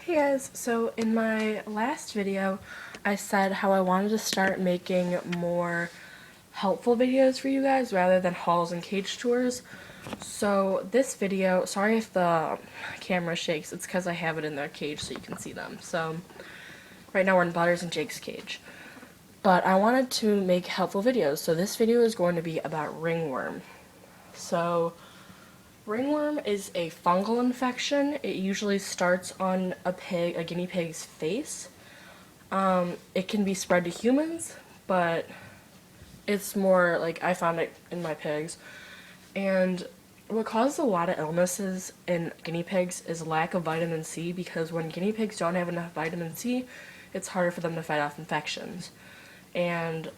Hey guys, so in my last video I said how I wanted to start making more helpful videos for you guys rather than hauls and cage tours. So this video, sorry if the camera shakes, it's because I have it in their cage so you can see them. So right now we're in Butters and Jake's cage. But I wanted to make helpful videos, so this video is going to be about ringworm. So ringworm is a fungal infection. It usually starts on a guinea pig's face. It can be spread to humans, but it's more like I found it in my pigs. And what causes a lot of illnesses in guinea pigs is lack of vitamin C, because when guinea pigs don't have enough vitamin C, it's harder for them to fight off infections. And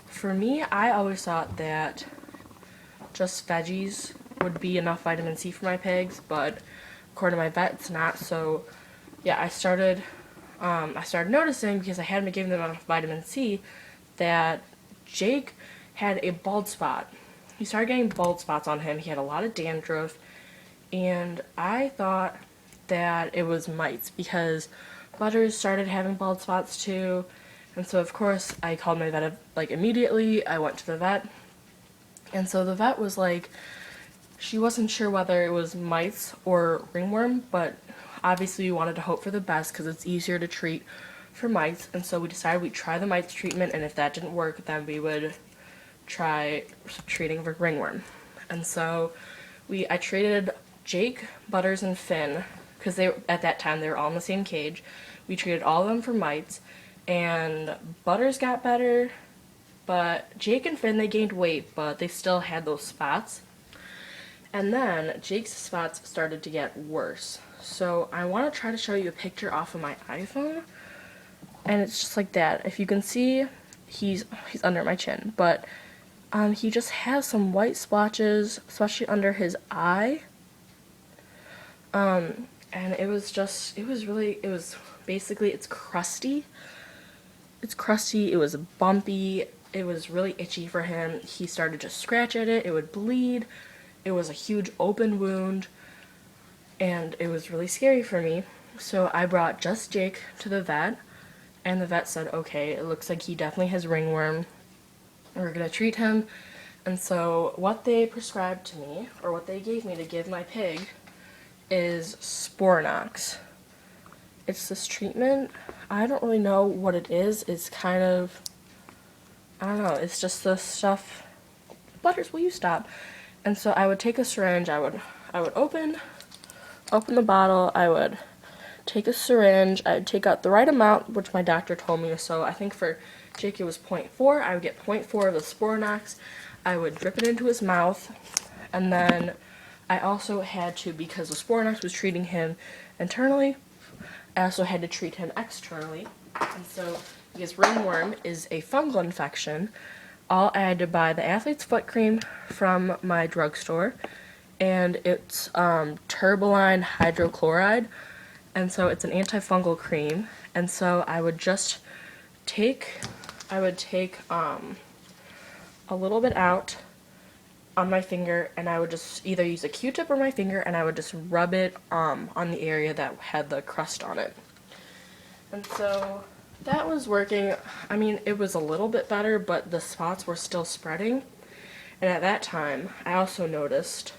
for me, I always thought that just veggies would be enough vitamin C for my pigs, but according to my vet, it's not. So yeah, I started noticing, because I hadn't been giving them enough vitamin C, that Jake had a bald spot. He started getting bald spots on him. He had a lot of dandruff, and I thought that it was mites because Butters started having bald spots too. And so of course I called my vet immediately. I went to the vet. And so the vet was like, she wasn't sure whether it was mites or ringworm, but obviously we wanted to hope for the best because it's easier to treat for mites. And so we decided we'd try the mites treatment, and if that didn't work, then we would try treating for ringworm. And so I treated Jake, Butters, and Finn, because at that time they were all in the same cage. We treated all of them for mites, and Butters got better, but Jake and Finn, they gained weight, but they still had those spots. And then Jake's spots started to get worse. So I want to try to show you a picture off of my iPhone, and it's just like that. If you can see, he's under my chin, but he just has some white splotches, especially under his eye. And it was basically, it's crusty. It's crusty, it was bumpy, it was really itchy for him. He started to scratch at it, it would bleed. It was a huge open wound, and it was really scary for me. So I brought just Jake to the vet, and the vet said, okay, it looks like he definitely has ringworm. We're gonna treat him. And so what they prescribed to me, or what they gave me to give my pig, is Sporanox. It's this treatment. I don't really know what it is. It's kind of, I don't know, it's just the stuff. Butters, will you stop? And so I would take a syringe, I would open the bottle, I would take a syringe, I would take out the right amount, which my doctor told me. So I think for Jake it was 0.4, I would get 0.4 of the Sporanox, I would drip it into his mouth, and then I also had to, because the Sporanox was treating him internally, I also had to treat him externally. And so, because ringworm is a fungal infection, I had to buy the athlete's foot cream from my drugstore, and it's turbaline hydrochloride, and so it's an antifungal cream. And so I would take a little bit out on my finger, and I would just either use a Q-tip or my finger, and I would just rub it on the area that had the crust on it. And so that was working. I mean, it was a little bit better, but the spots were still spreading. And at that time, I also noticed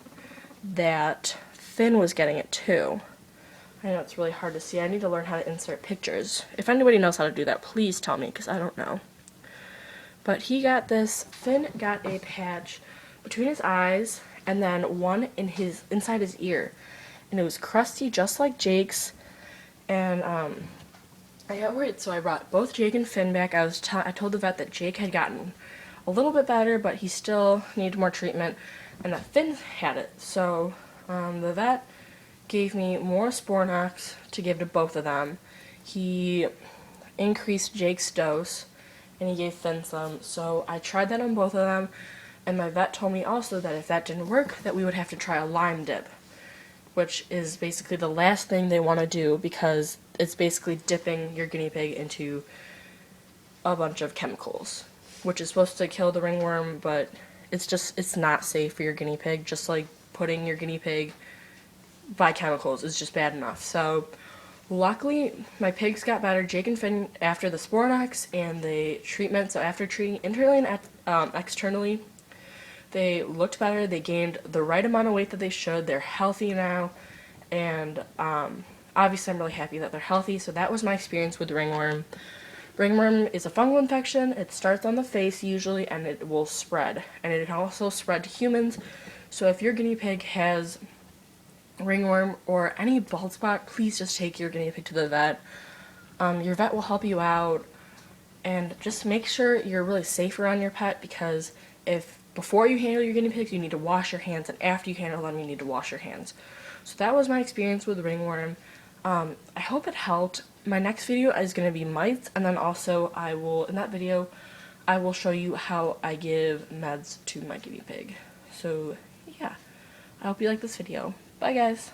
that Finn was getting it too. I know it's really hard to see. I need to learn how to insert pictures. If anybody knows how to do that, please tell me, because I don't know. But Finn got a patch between his eyes, and then one inside his ear. And it was crusty, just like Jake's. And I got worried, so I brought both Jake and Finn back. I told the vet that Jake had gotten a little bit better, but he still needed more treatment, and that Finn had it. So the vet gave me more Sporanox to give to both of them. He increased Jake's dose, and he gave Finn some. So I tried that on both of them, and my vet told me also that if that didn't work, that we would have to try a lime dip, which is basically the last thing they want to do, because it's basically dipping your guinea pig into a bunch of chemicals, which is supposed to kill the ringworm, but it's not safe for your guinea pig, just like putting your guinea pig by chemicals is just bad enough. So luckily my pigs got better. Jake and Finn, after the Sporanox and the treatment, so after treating internally and externally, they looked better. They gained the right amount of weight that they should. They're healthy now, and obviously I'm really happy that they're healthy. So that was my experience with ringworm. Ringworm is a fungal infection. It starts on the face usually, and it will spread. And it can also spread to humans. So if your guinea pig has ringworm or any bald spot, please just take your guinea pig to the vet. Your vet will help you out, and just make sure you're really safe around your pet, because if before you handle your guinea pigs, you need to wash your hands, and after you handle them, you need to wash your hands. So that was my experience with ringworm. I hope it helped. My next video is going to be mites, and then also in that video, I will show you how I give meds to my guinea pig. So yeah, I hope you like this video. Bye guys!